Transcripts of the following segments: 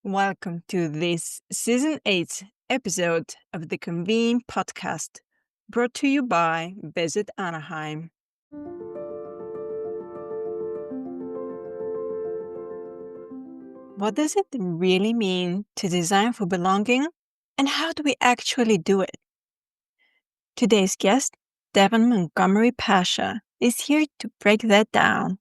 Welcome to this Season 8 episode of the Convene podcast, brought to you by Visit Anaheim. What does it really mean to design for belonging, and how do we actually do it? Today's guest, Devon Montgomery Pasha, is here to break that down.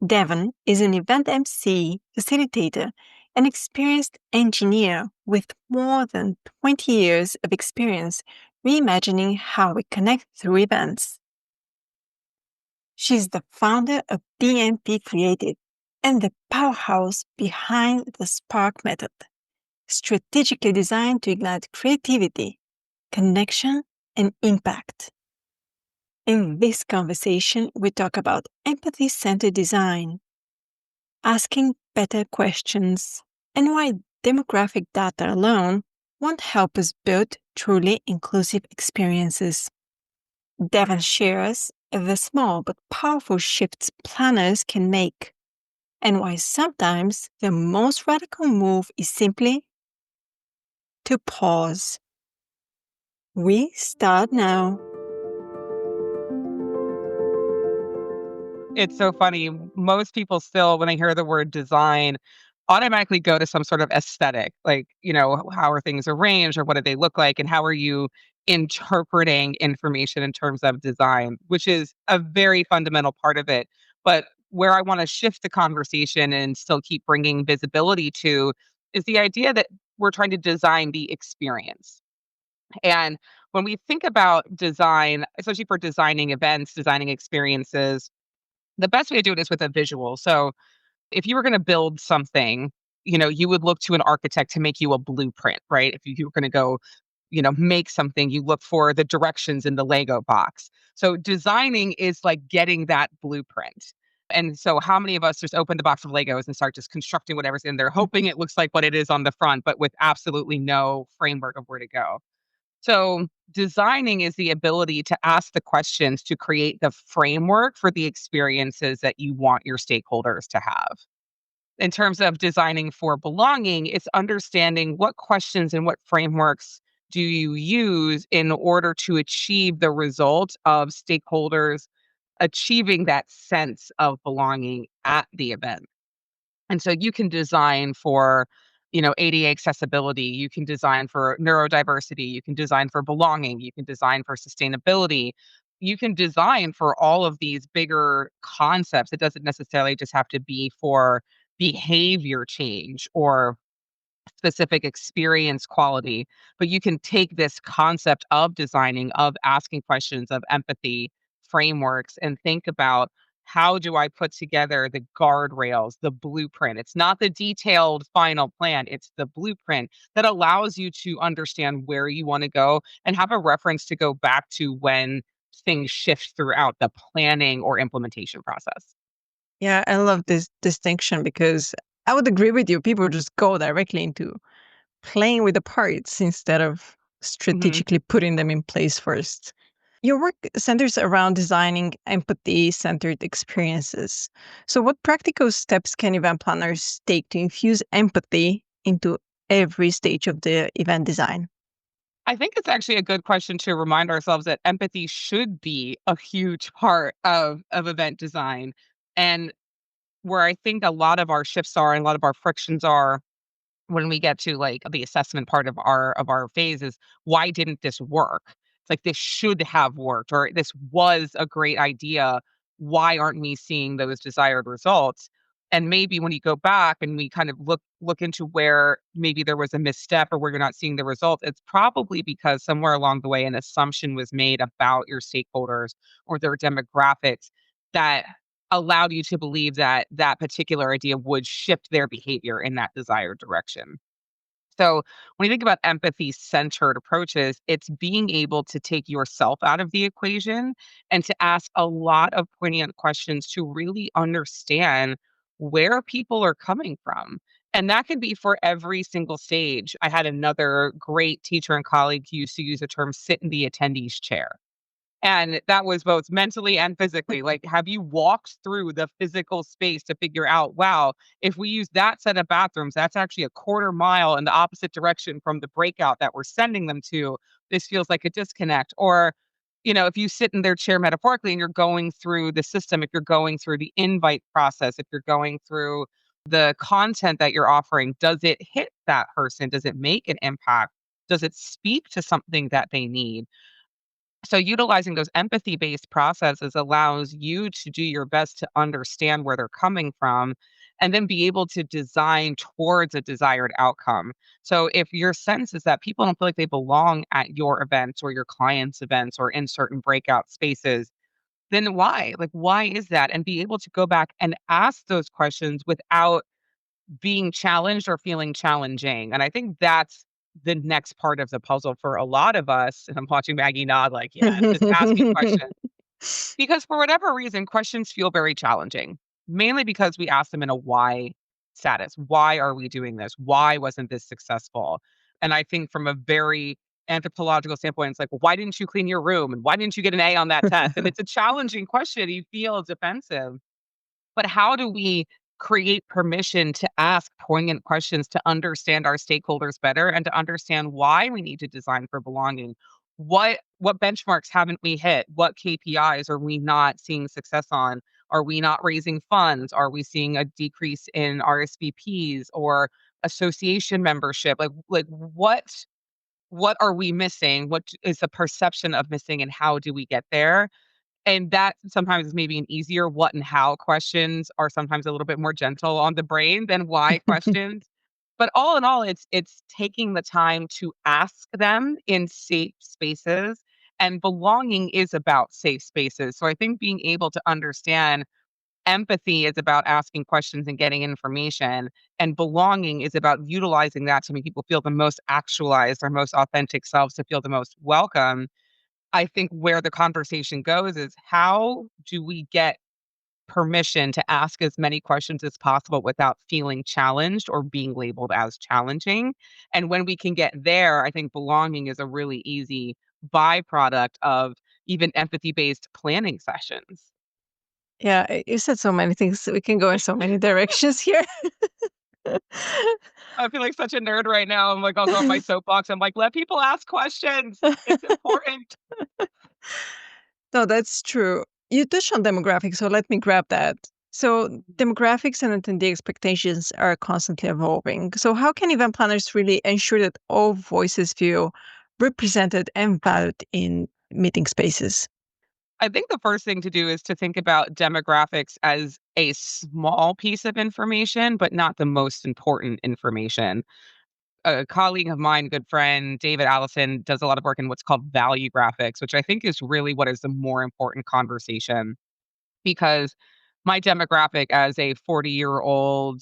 Devon is an event MC, facilitator, and experienced engineer with more than 20 years of experience reimagining how we connect through events. She's the founder of DMP Creative and the powerhouse behind the Spark method, strategically designed to ignite creativity, connection, and impact. In this conversation, we talk about empathy-centered design, asking better questions, and why demographic data alone won't help us build truly inclusive experiences. Devon shares the small but powerful shifts planners can make, and why sometimes the most radical move is simply to pause. We start now. It's so funny. Most people still, when they hear the word design, automatically go to some sort of aesthetic, like, how are things arranged or what do they look like? And how are you interpreting information in terms of design, which is a very fundamental part of it. But where I want to shift the conversation and still keep bringing visibility to is the idea that we're trying to design the experience. And when we think about design, especially for designing events, designing experiences, the best way to do it is with a visual. So if you were going to build something, you would look to an architect to make you a blueprint, right? If you were going to go, make something, you look for the directions in the Lego box. So designing is like getting that blueprint. And so how many of us just open the box of Legos and start just constructing whatever's in there, hoping it looks like what it is on the front, but with absolutely no framework of where to go? So designing is the ability to ask the questions to create the framework for the experiences that you want your stakeholders to have. In terms of designing for belonging, it's understanding what questions and what frameworks do you use in order to achieve the result of stakeholders achieving that sense of belonging at the event. And so you can design for, ADA accessibility, you can design for neurodiversity, you can design for belonging, you can design for sustainability. You can design for all of these bigger concepts. It doesn't necessarily just have to be for behavior change or specific experience quality, but you can take this concept of designing, of asking questions, of empathy frameworks, and think about how do I put together the guardrails, the blueprint. It's not the detailed final plan, it's the blueprint that allows you to understand where you want to go and have a reference to go back to when things shift throughout the planning or implementation process. Yeah, I love this distinction because I would agree with you. People just go directly into playing with the parts instead of Mhm. strategically putting them in place first. Your work centers around designing empathy centered experiences. So, what practical steps can event planners take to infuse empathy into every stage of the event design? I think it's actually a good question to remind ourselves that empathy should be a huge part of event design. And where I think a lot of our shifts are and a lot of our frictions are when we get to like the assessment part of our phase is why didn't this work? It's like this should have worked or this was a great idea. Why aren't we seeing those desired results? And maybe when you go back and we kind of look into where maybe there was a misstep or where you're not seeing the results, it's probably because somewhere along the way an assumption was made about your stakeholders or their demographics that allowed you to believe that that particular idea would shift their behavior in that desired direction. So, when you think about empathy centered approaches, it's being able to take yourself out of the equation and to ask a lot of poignant questions to really understand where people are coming from. And that could be for every single stage. I had another great teacher and colleague who used to use the term sit in the attendee's chair. And that was both mentally and physically. Like, have you walked through the physical space to figure out, wow, if we use that set of bathrooms, that's actually a quarter mile in the opposite direction from the breakout that we're sending them to. This feels like a disconnect. Or, if you sit in their chair metaphorically and you're going through the system, if you're going through the invite process, if you're going through the content that you're offering, does it hit that person? Does it make an impact? Does it speak to something that they need? So utilizing those empathy-based processes allows you to do your best to understand where they're coming from and then be able to design towards a desired outcome. So if your sense is that people don't feel like they belong at your events or your clients' events or in certain breakout spaces, then why? Like, why is that? And be able to go back and ask those questions without being challenged or feeling challenging. And I think that's the next part of the puzzle for a lot of us. And I'm watching Maggie nod like, yes, just ask me questions. Because for whatever reason, questions feel very challenging, mainly because we ask them in a why status. Why are we doing this? Why wasn't this successful? And I think from a very anthropological standpoint, it's like, well, why didn't you clean your room? And why didn't you get an A on that test? And it's a challenging question. You feel defensive. But how do we create permission to ask poignant questions to understand our stakeholders better and to understand why we need to design for belonging? What benchmarks haven't we hit? What KPIs are we not seeing success on? Are we not raising funds? Are we seeing a decrease in RSVPs or association membership? Like what are we missing? What is the perception of missing and how do we get there? And that sometimes is maybe an easier what and how questions are sometimes a little bit more gentle on the brain than why questions. But all in all, it's taking the time to ask them in safe spaces, and belonging is about safe spaces. So I think being able to understand empathy is about asking questions and getting information, and belonging is about utilizing that to make people feel the most actualized, their most authentic selves, to feel the most welcome. I think where the conversation goes is how do we get permission to ask as many questions as possible without feeling challenged or being labeled as challenging? And when we can get there, I think belonging is a really easy byproduct of even empathy based planning sessions. Yeah, you said so many things. We can go in so many directions here. I feel like such a nerd right now. I'm like, I'll go on my soapbox. I'm like, let people ask questions. It's important. No, that's true. You touched on demographics, so let me grab that. So, demographics and attendee expectations are constantly evolving. So, how can event planners really ensure that all voices feel represented and valued in meeting spaces? I think the first thing to do is to think about demographics as a small piece of information, but not the most important information. A colleague of mine, good friend, David Allison, does a lot of work in what's called value graphics, which I think is really what is the more important conversation, because my demographic as a 40-year-old,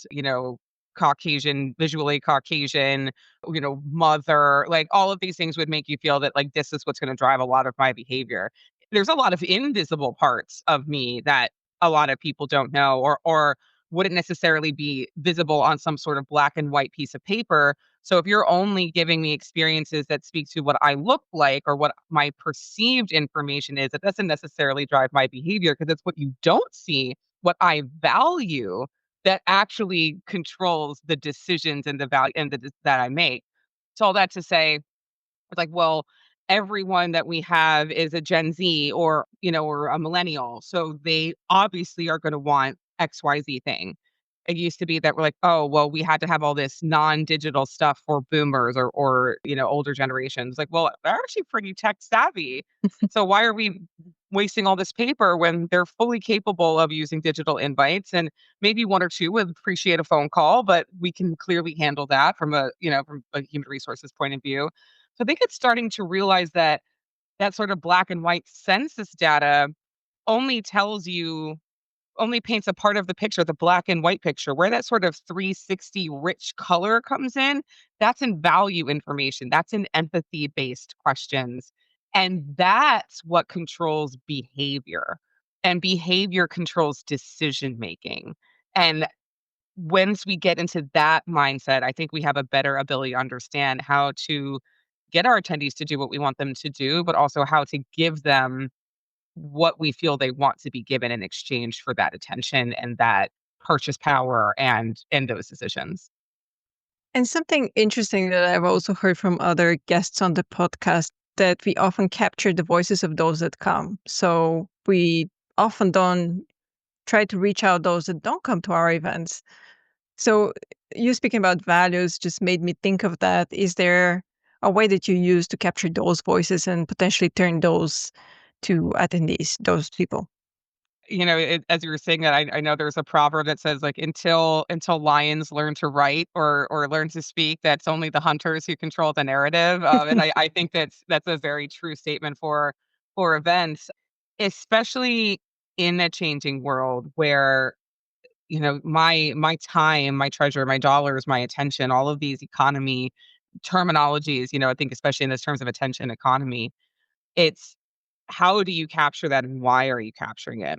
Caucasian, visually Caucasian, mother, like all of these things would make you feel that like this is what's going to drive a lot of my behavior. There's a lot of invisible parts of me that a lot of people don't know or wouldn't necessarily be visible on some sort of black and white piece of paper. So if you're only giving me experiences that speak to what I look like or what my perceived information is, it doesn't necessarily drive my behavior because it's what you don't see, what I value that actually controls the decisions and the value and that I make. So all that to say, it's like, well, everyone that we have is a Gen Z or a millennial. So they obviously are going to want XYZ thing. It used to be that we're like, oh, well, we had to have all this non-digital stuff for boomers or older generations. Like, well, they're actually pretty tech savvy. So why are we wasting all this paper when they're fully capable of using digital invites? And maybe one or two would appreciate a phone call, but we can clearly handle that from a human resources point of view. So I think it's starting to realize that that sort of black and white census data only tells you only paints a part of the picture, the black and white picture. Where that sort of 360 rich color comes in, that's in value information. That's in empathy-based questions. And that's what controls behavior. And behavior controls decision making. And once we get into that mindset, I think we have a better ability to understand how to get our attendees to do what we want them to do, but also how to give them what we feel they want to be given in exchange for that attention and that purchase power and those decisions. And something interesting that I've also heard from other guests on the podcast, that we often capture the voices of those that come. So we often don't try to reach out those that don't come to our events. So you speaking about values just made me think of that. Is there a way that you use to capture those voices and potentially turn those to attendees, those people? As you were saying that, I know there's a proverb that says like until lions learn to write or learn to speak, that's only the hunters who control the narrative. And I think that's a very true statement for events, especially in a changing world where my time, my treasure, my dollars, my attention, all of these economy terminologies. I think especially in this terms of attention economy, it's how do you capture that and why are you capturing it?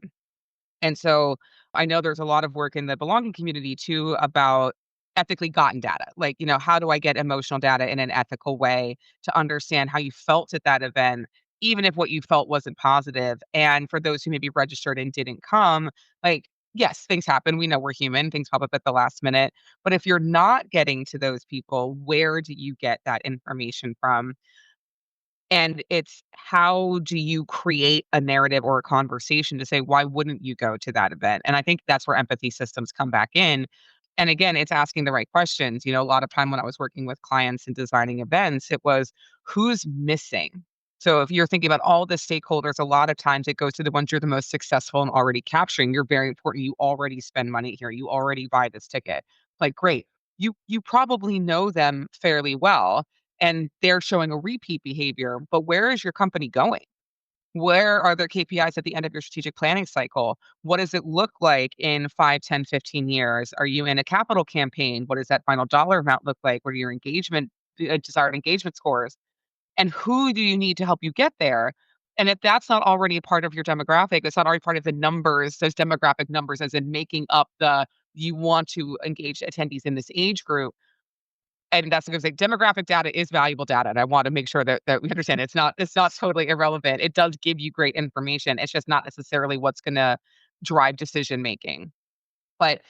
And so I know there's a lot of work in the belonging community too about ethically gotten data. Like, how do I get emotional data in an ethical way to understand how you felt at that event, even if what you felt wasn't positive? And for those who maybe registered and didn't come, like, yes, things happen. We know we're human, things pop up at the last minute. But if you're not getting to those people, where do you get that information from? And it's how do you create a narrative or a conversation to say, why wouldn't you go to that event? And I think that's where empathy systems come back in. And again, it's asking the right questions. A lot of time when I was working with clients and designing events, it was who's missing. So if you're thinking about all the stakeholders, a lot of times it goes to the ones you're the most successful and already capturing. You're very important. You already spend money here. You already buy this ticket. Like, great. You probably know them fairly well and they're showing a repeat behavior, but where is your company going? Where are their KPIs at the end of your strategic planning cycle? What does it look like in 5, 10, 15 years? Are you in a capital campaign? What does that final dollar amount look like? What are your desired engagement scores? And who do you need to help you get there? And if that's not already a part of your demographic, it's not already part of the numbers, those demographic numbers, as in making up you want to engage attendees in this age group, and that's because like demographic data is valuable data, and I want to make sure that we understand it's not totally irrelevant. It does give you great information. It's just not necessarily what's gonna drive decision making. But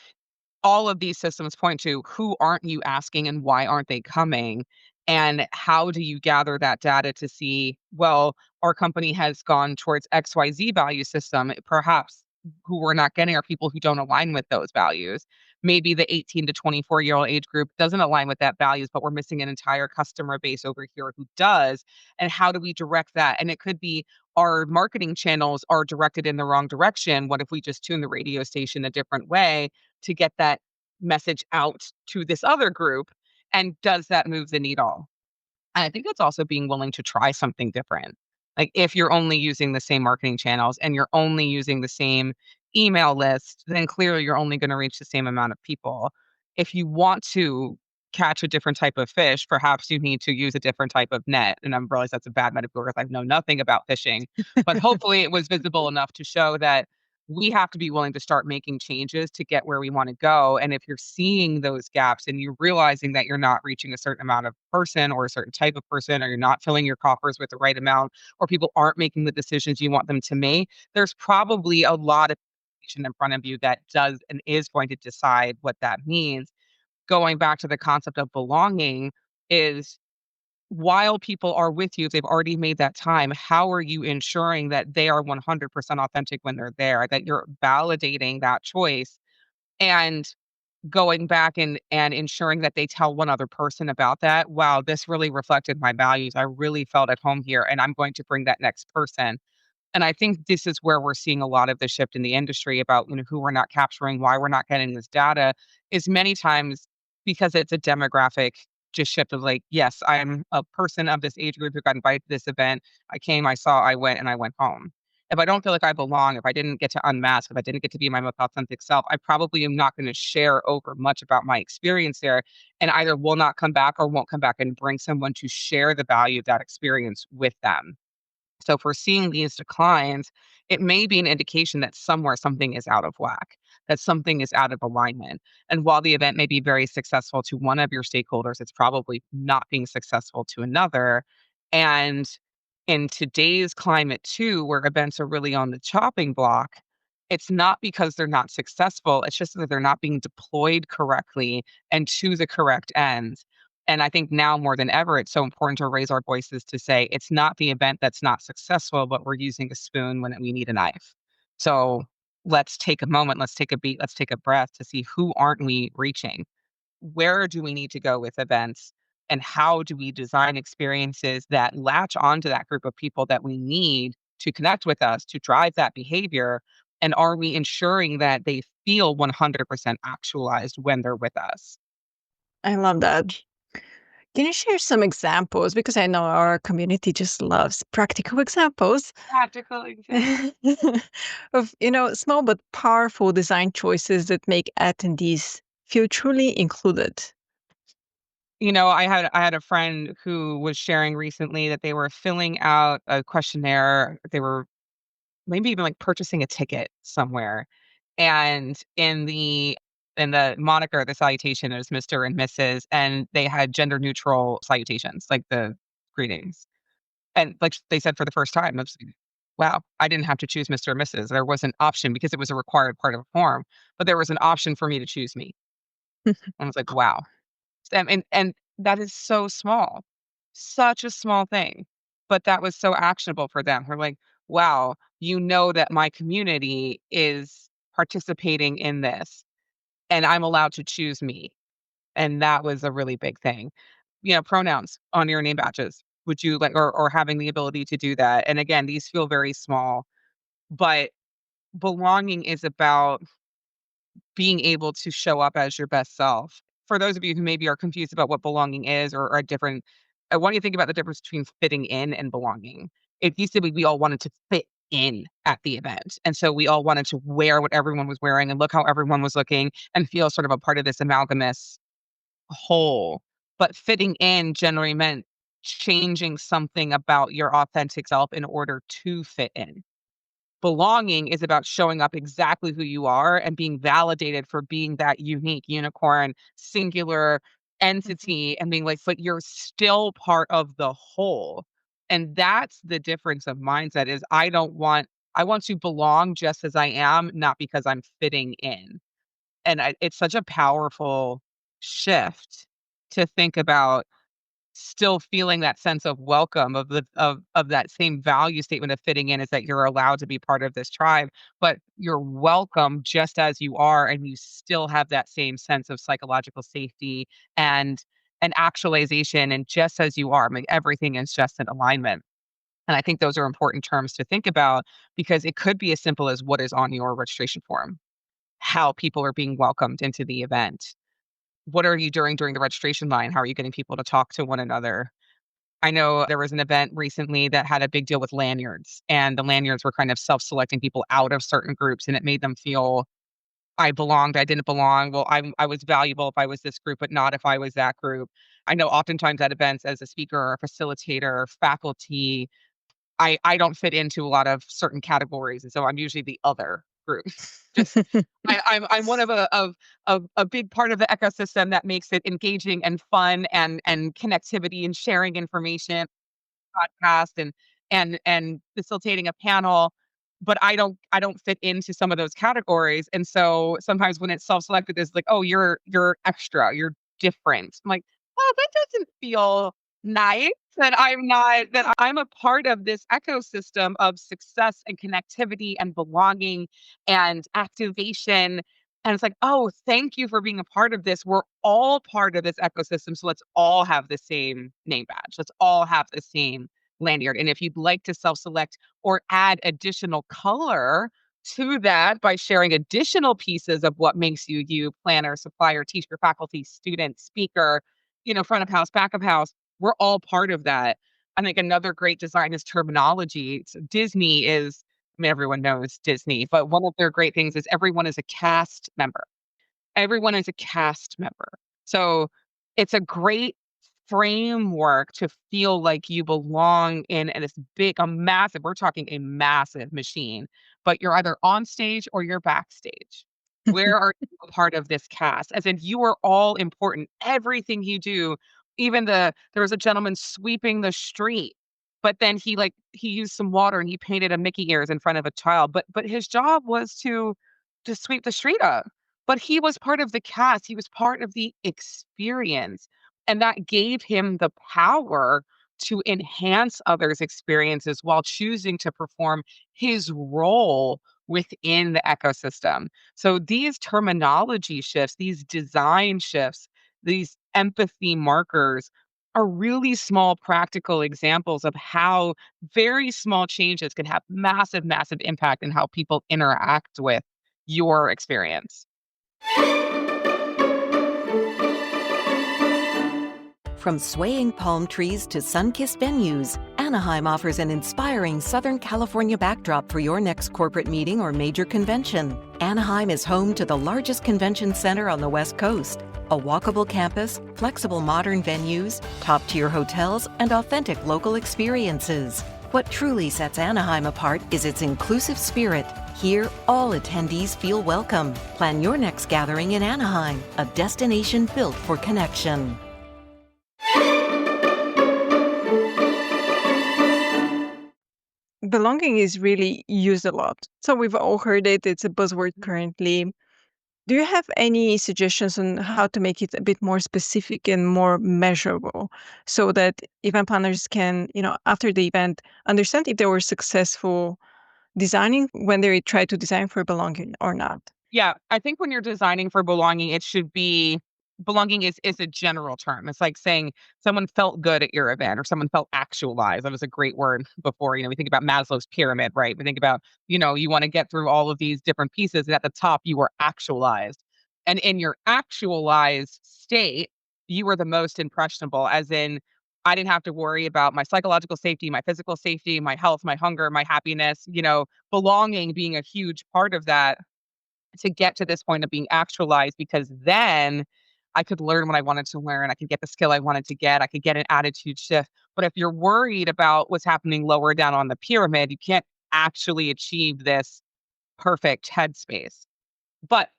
all of these systems point to who aren't you asking and why aren't they coming? And how do you gather that data to see, well, our company has gone towards XYZ value system. Perhaps who we're not getting are people who don't align with those values. Maybe the 18 to 24-year-old age group doesn't align with that values, but we're missing an entire customer base over here who does. And how do we direct that? And it could be our marketing channels are directed in the wrong direction. What if we just tune the radio station a different way to get that message out to this other group? And does that move the needle? And I think it's also being willing to try something different. Like if you're only using the same marketing channels and you're only using the same email list, then clearly you're only going to reach the same amount of people. If you want to catch a different type of fish, perhaps you need to use a different type of net. And I realize that's a bad metaphor because I know nothing about fishing, but hopefully it was visible enough to show that we have to be willing to start making changes to get where we want to go. And if you're seeing those gaps and you're realizing that you're not reaching a certain amount of person or a certain type of person, or you're not filling your coffers with the right amount, or people aren't making the decisions you want them to make, there's probably a lot of information in front of you that does and is going to decide what that means. Going back to the concept of belonging is while people are with you, if they've already made that time, how are you ensuring that they are 100% authentic when they're there, that you're validating that choice and going back and ensuring that they tell one other person about that? Wow, this really reflected my values. I really felt at home here, and I'm going to bring that next person. And I think this is where we're seeing a lot of the shift in the industry about, who we're not capturing, why we're not getting this data is many times because it's a demographic just shift of like, yes, I'm a person of this age group who got invited to this event. I came, I saw, I went, and I went home. If I don't feel like I belong, if I didn't get to unmask, if I didn't get to be my most authentic self, I probably am not going to share over much about my experience there and either will not come back or won't come back and bring someone to share the value of that experience with them. So if we're seeing these declines, it may be an indication that somewhere something is out of whack, that something is out of alignment. And while the event may be very successful to one of your stakeholders, it's probably not being successful to another. And in today's climate too, where events are really on the chopping block, it's not because they're not successful, it's just that they're not being deployed correctly and to the correct ends. And I think now more than ever, it's so important to raise our voices to say it's not the event that's not successful, but we're using a spoon when we need a knife. So let's take a moment, let's take a beat, let's take a breath to see who aren't we reaching? Where do we need to go with events? And how do we design experiences that latch onto that group of people that we need to connect with us, to drive that behavior? And are we ensuring that they feel 100% actualized when they're with us? I love that. Can you share some examples? Because I know our community just loves practical examples Practical example. of, small but powerful design choices that make attendees feel truly included. I had a friend who was sharing recently that they were filling out a questionnaire. They were maybe even like purchasing a ticket somewhere. And in the moniker, the salutation is Mr. and Mrs., and they had gender neutral salutations, like the greetings. And like they said for the first time, I was like, wow, I didn't have to choose Mr. or Mrs. There was an option because it was a required part of a form, but there was an option for me to choose me. And I was like, wow. And that is so small, such a small thing, but that was so actionable for them. We're like, wow, that my community is participating in this and I'm allowed to choose me. And that was a really big thing. Pronouns on your name badges. Would you like, or having the ability to do that? And again, these feel very small, but belonging is about being able to show up as your best self. For those of you who maybe are confused about what belonging is or are different, I want you to think about the difference between fitting in and belonging. It used to be we all wanted to fit in at the event. And so we all wanted to wear what everyone was wearing and look how everyone was looking and feel sort of a part of this amalgamous whole. But fitting in generally meant changing something about your authentic self in order to fit in. Belonging is about showing up exactly who you are and being validated for being that unique unicorn, singular entity and being like, but you're still part of the whole. And that's the difference of mindset is I want to belong just as I am, not because I'm fitting in. And it's such a powerful shift to think about still feeling that sense of welcome of that same value statement of fitting in is that you're allowed to be part of this tribe, but you're welcome just as you are, and you still have that same sense of psychological safety and actualization, and just as you are, I mean, everything is just in alignment. And I think those are important terms to think about because it could be as simple as what is on your registration form, how people are being welcomed into the event. What are you doing during the registration line? How are you getting people to talk to one another? I know there was an event recently that had a big deal with lanyards, and the lanyards were kind of self-selecting people out of certain groups, and it made them feel, "I belonged, I didn't belong. Well, I was valuable if I was this group, but not if I was that group." I know oftentimes at events as a speaker or a facilitator, faculty, I don't fit into a lot of certain categories, and so I'm usually the other group. Just I'm one of a big part of the ecosystem that makes it engaging and fun and connectivity and sharing information podcast and facilitating a panel, but I don't fit into some of those categories. And so sometimes when it's self-selected, it's like, oh, you're extra, you're different. I'm like, oh, that doesn't feel nice. That I'm a part of this ecosystem of success and connectivity and belonging and activation. And it's like, oh, thank you for being a part of this. We're all part of this ecosystem. So let's all have the same name badge. Let's all have the same lanyard. And if you'd like to self select or add additional color to that by sharing additional pieces of what makes you you, planner, supplier, teacher, faculty, student, speaker, front of house, back of house, we're all part of that. I think another great design is terminology. So Disney is, I mean, everyone knows Disney, but one of their great things is everyone is a cast member. Everyone is a cast member. So it's a great framework to feel like you belong in this we're talking a massive machine, but you're either on stage or you're backstage. Where are you a part of this cast? As in you are all important. Everything you do, there was a gentleman sweeping the street. But then he used some water and he painted a Mickey ears in front of a child, but his job was to sweep the street up. But he was part of the cast, he was part of the experience, and that gave him the power to enhance others' experiences while choosing to perform his role within the ecosystem. So these terminology shifts, these design shifts, these empathy markers are really small practical examples of how very small changes can have massive, massive impact in how people interact with your experience. From swaying palm trees to sun-kissed venues, Anaheim offers an inspiring Southern California backdrop for your next corporate meeting or major convention. Anaheim is home to the largest convention center on the West Coast, a walkable campus, flexible modern venues, top-tier hotels, and authentic local experiences. What truly sets Anaheim apart is its inclusive spirit. Here, all attendees feel welcome. Plan your next gathering in Anaheim, a destination built for connection. Belonging is really used a lot. So we've all heard it, it's a buzzword currently. Do you have any suggestions on how to make it a bit more specific and more measurable so that event planners can, after the event, understand if they were successful designing when they try to design for belonging or not? Yeah, I think when you're designing for belonging, it should be belonging is a general term. It's like saying someone felt good at your event or someone felt actualized. That was a great word before. We think about Maslow's pyramid, right? We think about, you want to get through all of these different pieces, and at the top you were actualized. And in your actualized state, you were the most impressionable, as in I didn't have to worry about my psychological safety, my physical safety, my health, my hunger, my happiness, belonging being a huge part of that to get to this point of being actualized, because then I could learn what I wanted to learn. I could get the skill I wanted to get. I could get an attitude shift. But if you're worried about what's happening lower down on the pyramid, you can't actually achieve this perfect headspace. But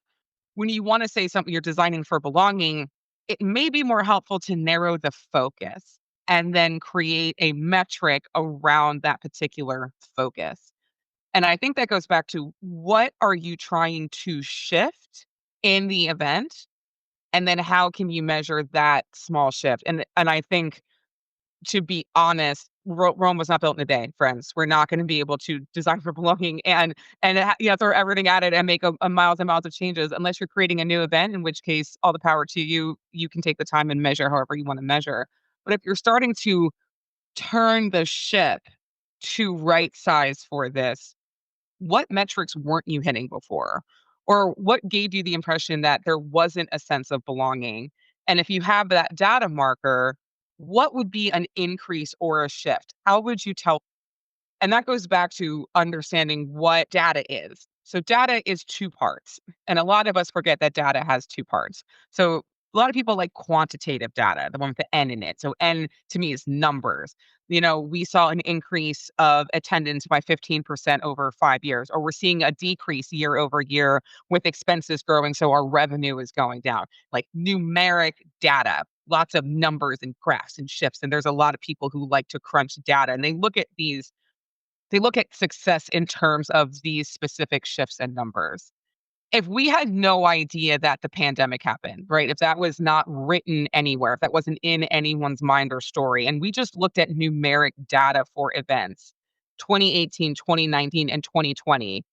when you want to say something you're designing for belonging, it may be more helpful to narrow the focus and then create a metric around that particular focus. And I think that goes back to what are you trying to shift in the event? And then how can you measure that small shift? And I think, to be honest, Rome was not built in a day, friends. We're not going to be able to design for belonging and throw everything at it and make a miles and miles of changes unless you're creating a new event, in which case all the power to you. You can take the time and measure however you want to measure. But if you're starting to turn the ship to right size for this, what metrics weren't you hitting before? Or what gave you the impression that there wasn't a sense of belonging? And if you have that data marker, what would be an increase or a shift? How would you tell? And that goes back to understanding what data is. So, data is two parts. And a lot of us forget that data has two parts. So, a lot of people like quantitative data, the one with the N in it. So, N to me is numbers. We saw an increase of attendance by 15% over 5 years, or we're seeing a decrease year over year with expenses growing. So, our revenue is going down. Like numeric data, lots of numbers and graphs and shifts. And there's a lot of people who like to crunch data, and they look at success in terms of these specific shifts and numbers. If we had no idea that the pandemic happened, right? If that was not written anywhere, if that wasn't in anyone's mind or story, and we just looked at numeric data for events, 2018, 2019, and 2020,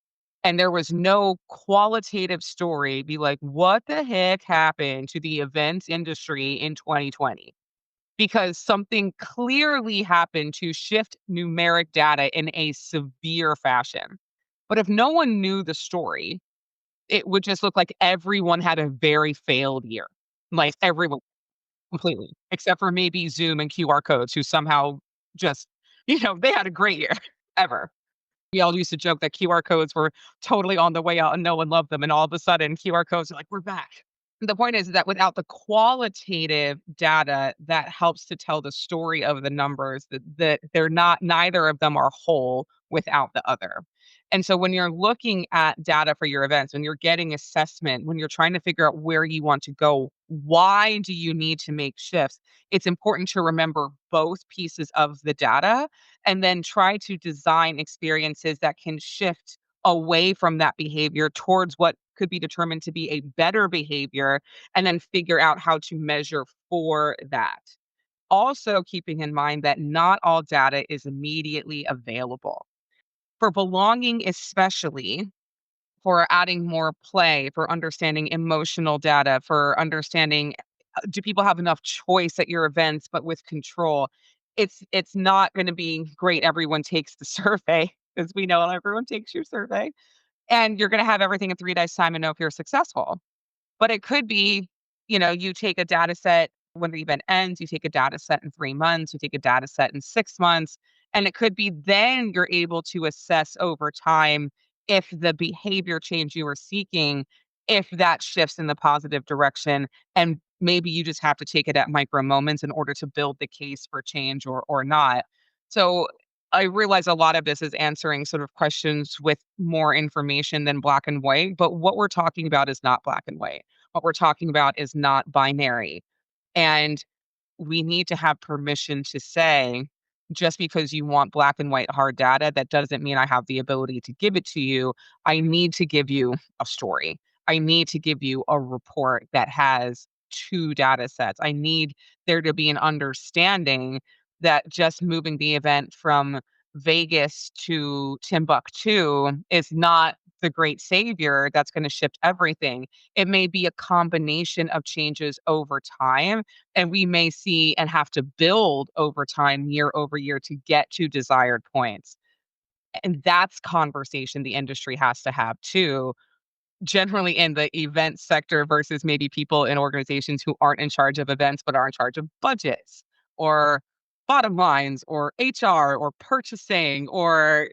and there was no qualitative story, be like, what the heck happened to the events industry in 2020? Because something clearly happened to shift numeric data in a severe fashion. But if no one knew the story, it would just look like everyone had a very failed year. Like everyone completely, except for maybe Zoom and QR codes, who somehow just, they had a great year ever. We all used to joke that QR codes were totally on the way out and no one loved them. And all of a sudden, QR codes are like, we're back. The point is that without the qualitative data that helps to tell the story of the numbers, that they're not, neither of them are whole without the other. And so when you're looking at data for your events, when you're getting assessment, when you're trying to figure out where you want to go, why do you need to make shifts? It's important to remember both pieces of the data and then try to design experiences that can shift away from that behavior towards what could be determined to be a better behavior, and then figure out how to measure for that. Also, keeping in mind that not all data is immediately available. For belonging, especially, for adding more play, for understanding emotional data, for understanding do people have enough choice at your events, but with control. It's not going to be great. Everyone takes the survey, as we know everyone takes your survey, and you're going to have everything in 3 days time and know if you're successful. But it could be, you take a data set when the event ends, you take a data set in 3 months, you take a data set in 6 months, and it could be then you're able to assess over time if the behavior change you are seeking, if that shifts in the positive direction. And maybe you just have to take it at micro moments in order to build the case for change or not. So I realize a lot of this is answering sort of questions with more information than black and white, but what we're talking about is not black and white. What we're talking about is not binary. And we need to have permission to say, just because you want black and white hard data, that doesn't mean I have the ability to give it to you. I need to give you a story. I need to give you a report that has two data sets. I need there to be an understanding that just moving the event from Vegas to Timbuktu is not the great savior that's going to shift everything. It may be a combination of changes over time, and we may see and have to build over time, year over year, to get to desired points. And that's conversation the industry has to have too, generally in the event sector versus maybe people in organizations who aren't in charge of events but are in charge of budgets or bottom lines or HR or purchasing, or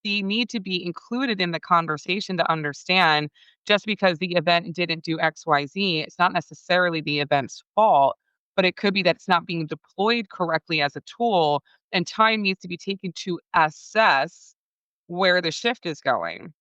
they need to be included in the conversation to understand just because the event didn't do XYZ, it's not necessarily the event's fault, but it could be that it's not being deployed correctly as a tool, and time needs to be taken to assess where the shift is going.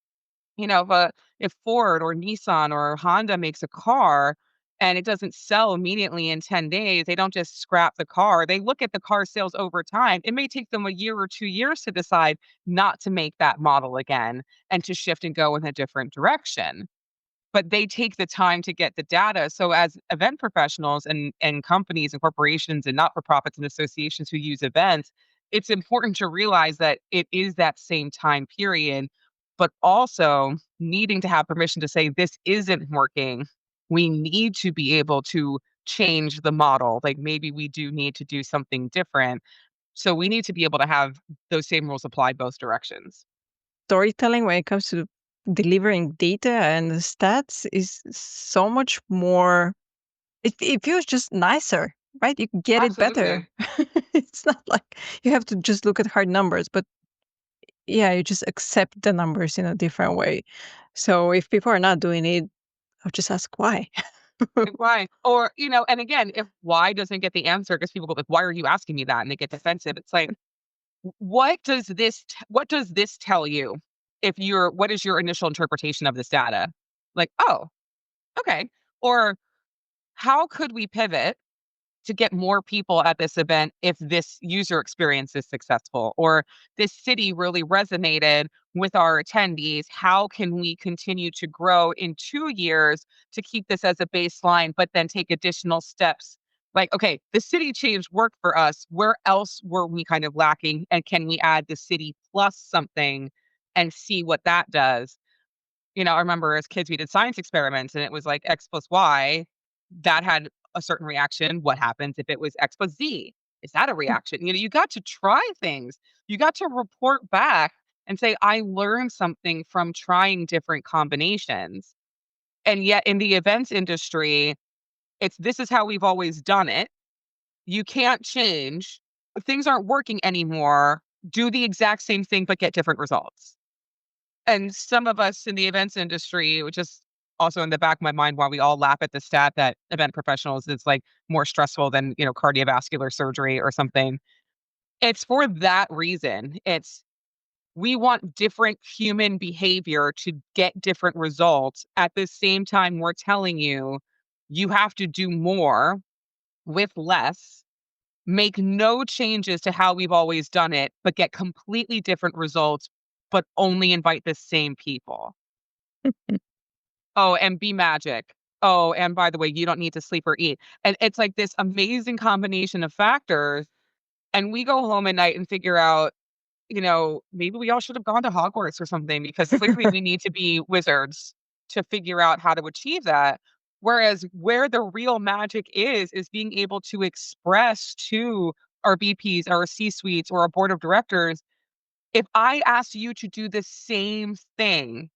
If Ford or Nissan or Honda makes a car and it doesn't sell immediately in 10 days, they don't just scrap the car. They look at the car sales over time. It may take them a year or 2 years to decide not to make that model again and to shift and go in a different direction, but they take the time to get the data. So as event professionals and companies and corporations and not-for-profits and associations who use events, it's important to realize that it is that same time period, but also needing to have permission to say this isn't working. We need to be able to change the model. Like maybe we do need to do something different. So we need to be able to have those same rules apply both directions. Storytelling when it comes to delivering data and the stats is so much more. It feels just nicer, right? You get it better. Absolutely. It's not like you have to just look at hard numbers, but yeah, you just accept the numbers in a different way. So if people are not doing it, I'll just ask why. Like, why? Or, and again, if why doesn't get the answer because people go like, why are you asking me that? And they get defensive. It's like, what does this tell you? What is your initial interpretation of this data? Like, oh, okay. Or how could we pivot to get more people at this event if this user experience is successful, or this city really resonated with our attendees? How can we continue to grow in 2 years to keep this as a baseline, but then take additional steps? Like, okay, the city change worked for us. Where else were we kind of lacking? And can we add the city plus something and see what that does? I remember as kids, we did science experiments and it was like X plus Y. That had a certain reaction. What happens if it was X plus Z? Is that a reaction? You got to try things. You got to report back and say, I learned something from trying different combinations. And yet in the events industry, this is how we've always done it. You can't change. Things aren't working anymore. Do the exact same thing, but get different results. And some of us in the events industry would just also in the back of my mind while we all laugh at the stat that event professionals is like more stressful than, cardiovascular surgery or something. It's for that reason. We want different human behavior to get different results. At the same time, we're telling you, you have to do more with less, make no changes to how we've always done it, but get completely different results, but only invite the same people. Oh, and be magic. Oh, and by the way, you don't need to sleep or eat. And it's like this amazing combination of factors. And we go home at night and figure out, maybe we all should have gone to Hogwarts or something because clearly we need to be wizards to figure out how to achieve that. Whereas where the real magic is being able to express to our VPs, our C suites, or our board of directors, if I asked you to do the same thing,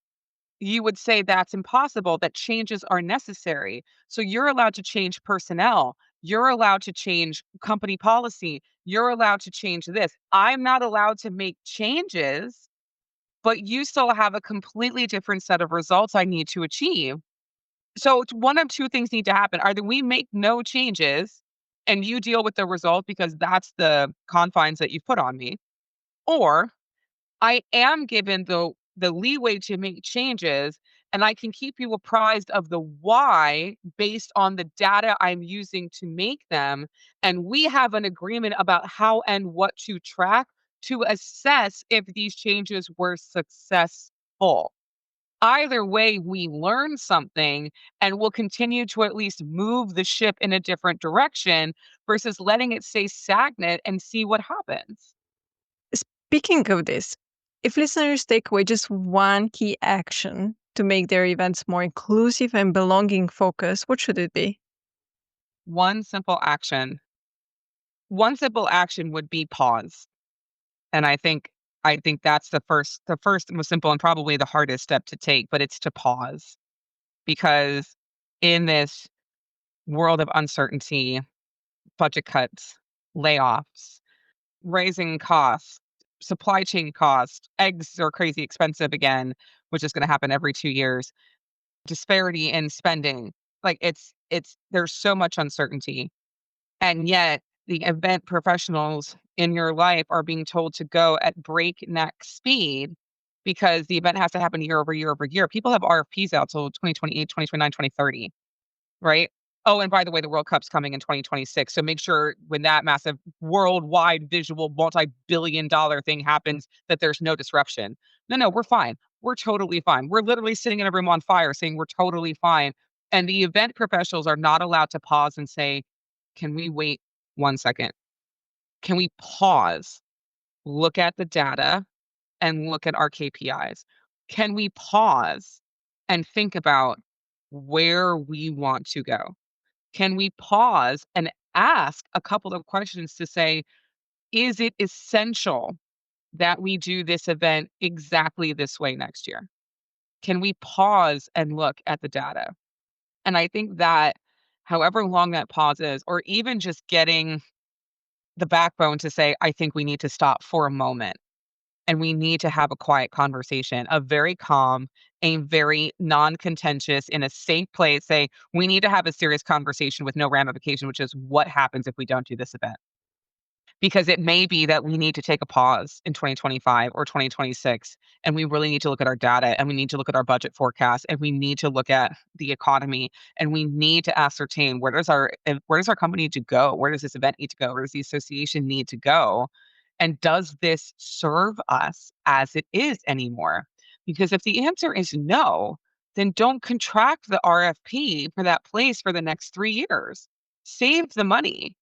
you would say that's impossible, that changes are necessary. So you're allowed to change personnel. You're allowed to change company policy. You're allowed to change this. I'm not allowed to make changes, but you still have a completely different set of results I need to achieve. So it's one of two things need to happen. Either we make no changes and you deal with the result because that's the confines that you've put on me, or I am given the leeway to make changes, and I can keep you apprised of the why based on the data I'm using to make them, and we have an agreement about how and what to track to assess if these changes were successful. Either way, we learn something and we'll continue to at least move the ship in a different direction versus letting it stay stagnant and see what happens. Speaking of this, if listeners take away just one key action to make their events more inclusive and belonging focused, what should it be? One simple action. One simple action would be pause. And I think that's the first most simple and probably the hardest step to take, but it's to pause. Because in this world of uncertainty, budget cuts, layoffs, raising costs, supply chain costs, eggs are crazy expensive again, which is going to happen every 2 years, disparity in spending. Like it's there's so much uncertainty. And yet the event professionals in your life are being told to go at breakneck speed because the event has to happen year over year over year. People have RFPs out till 2028, 2029, 2030, right? Oh, and by the way, the World Cup's coming in 2026. So make sure when that massive worldwide visual multi-billion dollar thing happens that there's no disruption. No, we're fine. We're totally fine. We're literally sitting in a room on fire saying we're totally fine. And the event professionals are not allowed to pause and say, can we wait 1 second? Can we pause, look at the data, and look at our KPIs? Can we pause and think about where we want to go? Can we pause and ask a couple of questions to say, is it essential that we do this event exactly this way next year? Can we pause and look at the data? And I think that however long that pause is, or even just getting the backbone to say, I think we need to stop for a moment and we need to have a quiet conversation, a very calm, a very non-contentious, in a safe place. Say, we need to have a serious conversation with no ramification, which is what happens if we don't do this event. Because it may be that we need to take a pause in 2025 or 2026, and we really need to look at our data, and we need to look at our budget forecast, and we need to look at the economy, and we need to ascertain where does our company need to go? Where does this event need to go? Where does the association need to go? And does this serve us as it is anymore? Because if the answer is no, then don't contract the RFP for that place for the next 3 years. Save the money.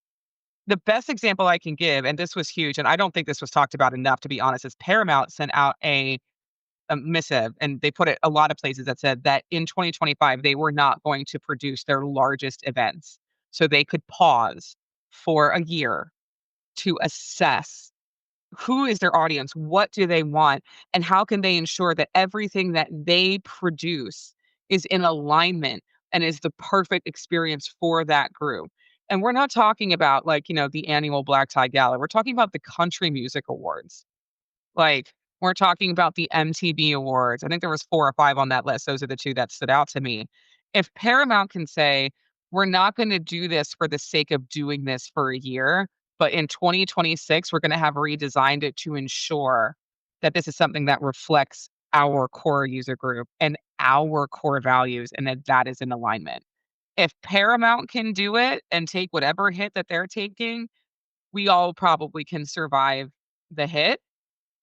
The best example I can give, and this was huge, and I don't think this was talked about enough, to be honest, is Paramount sent out a missive, and they put it a lot of places that said that in 2025, they were not going to produce their largest events. So they could pause for a year to assess who is their audience, what do they want, and how can they ensure that everything that they produce is in alignment and is the perfect experience for that group. And we're not talking about like, the annual Black Tie Gala. We're talking about the Country Music Awards. Like, We're talking about the MTV Awards. I think there was 4 or 5 on that list. Those are the 2 that stood out to me. If Paramount can say, "We're not gonna do this for the sake of doing this for a year, but in 2026, we're gonna have redesigned it to ensure that this is something that reflects our core user group and our core values, and that that is in alignment." If Paramount can do it and take whatever hit that they're taking, we all probably can survive the hit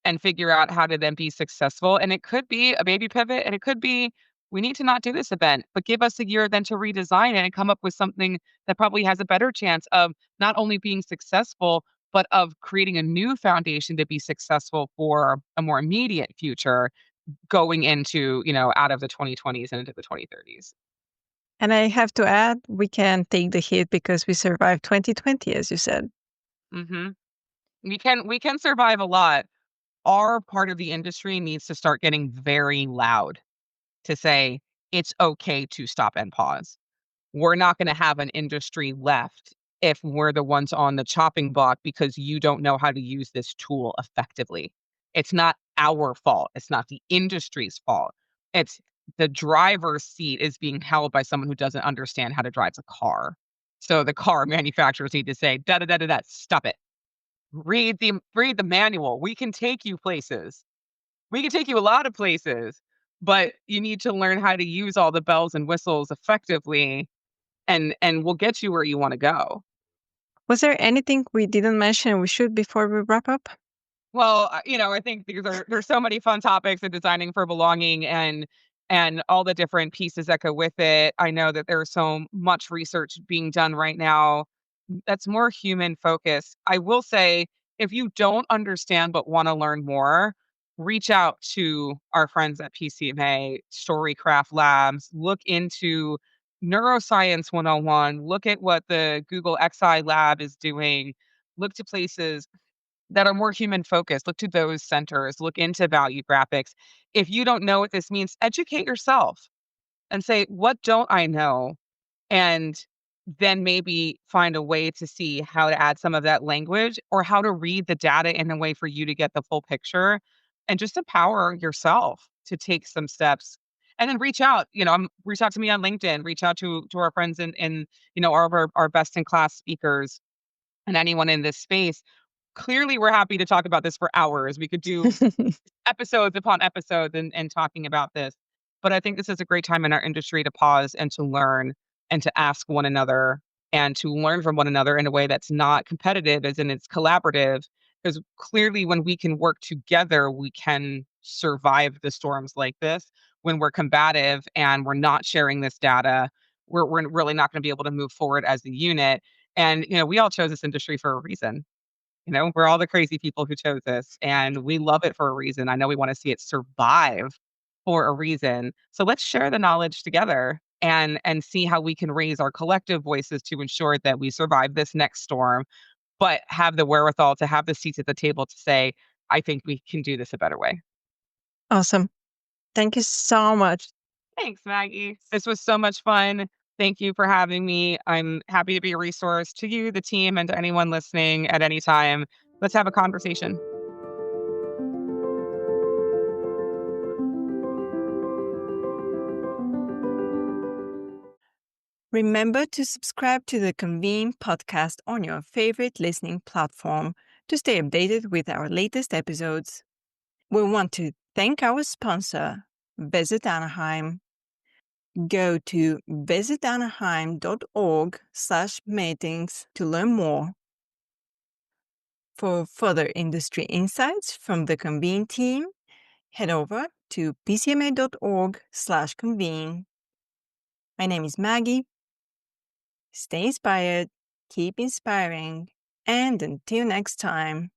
and figure out how to then be successful. And it could be a baby pivot, and it could be we need to not do this event, but give us a year then to redesign it and come up with something that probably has a better chance of not only being successful, but of creating a new foundation to be successful for a more immediate future going into, out of the 2020s and into the 2030s. And I have to add, we can take the hit because we survived 2020, as you said. hmm we can survive a lot. Our part of the industry needs to start getting very loud to say it's okay to stop and pause. We're not going to have an industry left if we're the ones on the chopping block because you don't know how to use this tool effectively. It's not our fault. It's not the industry's fault. It's the driver's seat is being held by someone who doesn't understand how to drive a car. So the car manufacturers need to say, da da da da da, stop it. Read the manual. We can take you places. We can take you a lot of places, but you need to learn how to use all the bells and whistles effectively, and we'll get you where you wanna go. Was there anything we didn't mention we should before we wrap up? Well, I think there's so many fun topics in designing for belonging and all the different pieces that go with it. I know that there's so much research being done right now that's more human focused. I will say, if you don't understand but wanna learn more, reach out to our friends at PCMA, Storycraft Labs, look into Neuroscience 101, look at what the Google XI Lab is doing, look to places that are more human focused. Look to those centers, look into value graphics. If you don't know what this means, educate yourself and say, "What don't I know?" And then maybe find a way to see how to add some of that language or how to read the data in a way for you to get the full picture and just empower yourself to take some steps. And then reach out to me on LinkedIn, reach out to our friends and all of our best in class speakers and anyone in this space. Clearly, we're happy to talk about this for hours. We could do episodes upon episodes and talking about this. But I think this is a great time in our industry to pause and to learn and to ask one another and to learn from one another in a way that's not competitive, as in it's collaborative. Because clearly, when we can work together, we can survive the storms like this. When we're combative and we're not sharing this data, we're really not going to be able to move forward as a unit. And, we all chose this industry for a reason. We're all the crazy people who chose this, and we love it for a reason. I know we wanna see it survive for a reason. So let's share the knowledge together and see how we can raise our collective voices to ensure that we survive this next storm, but have the wherewithal to have the seats at the table to say, "I think we can do this a better way." Awesome. Thank you so much. Thanks, Maggie. This was so much fun. Thank you for having me. I'm happy to be a resource to you, the team, and to anyone listening at any time. Let's have a conversation. Remember to subscribe to the Convene podcast on your favorite listening platform to stay updated with our latest episodes. We want to thank our sponsor, Visit Anaheim. Go to visitanaheim.org/meetings to learn more. For further industry insights from the Convene team, head over to pcma.org/convene. My name is Maggie. Stay inspired, keep inspiring, and until next time.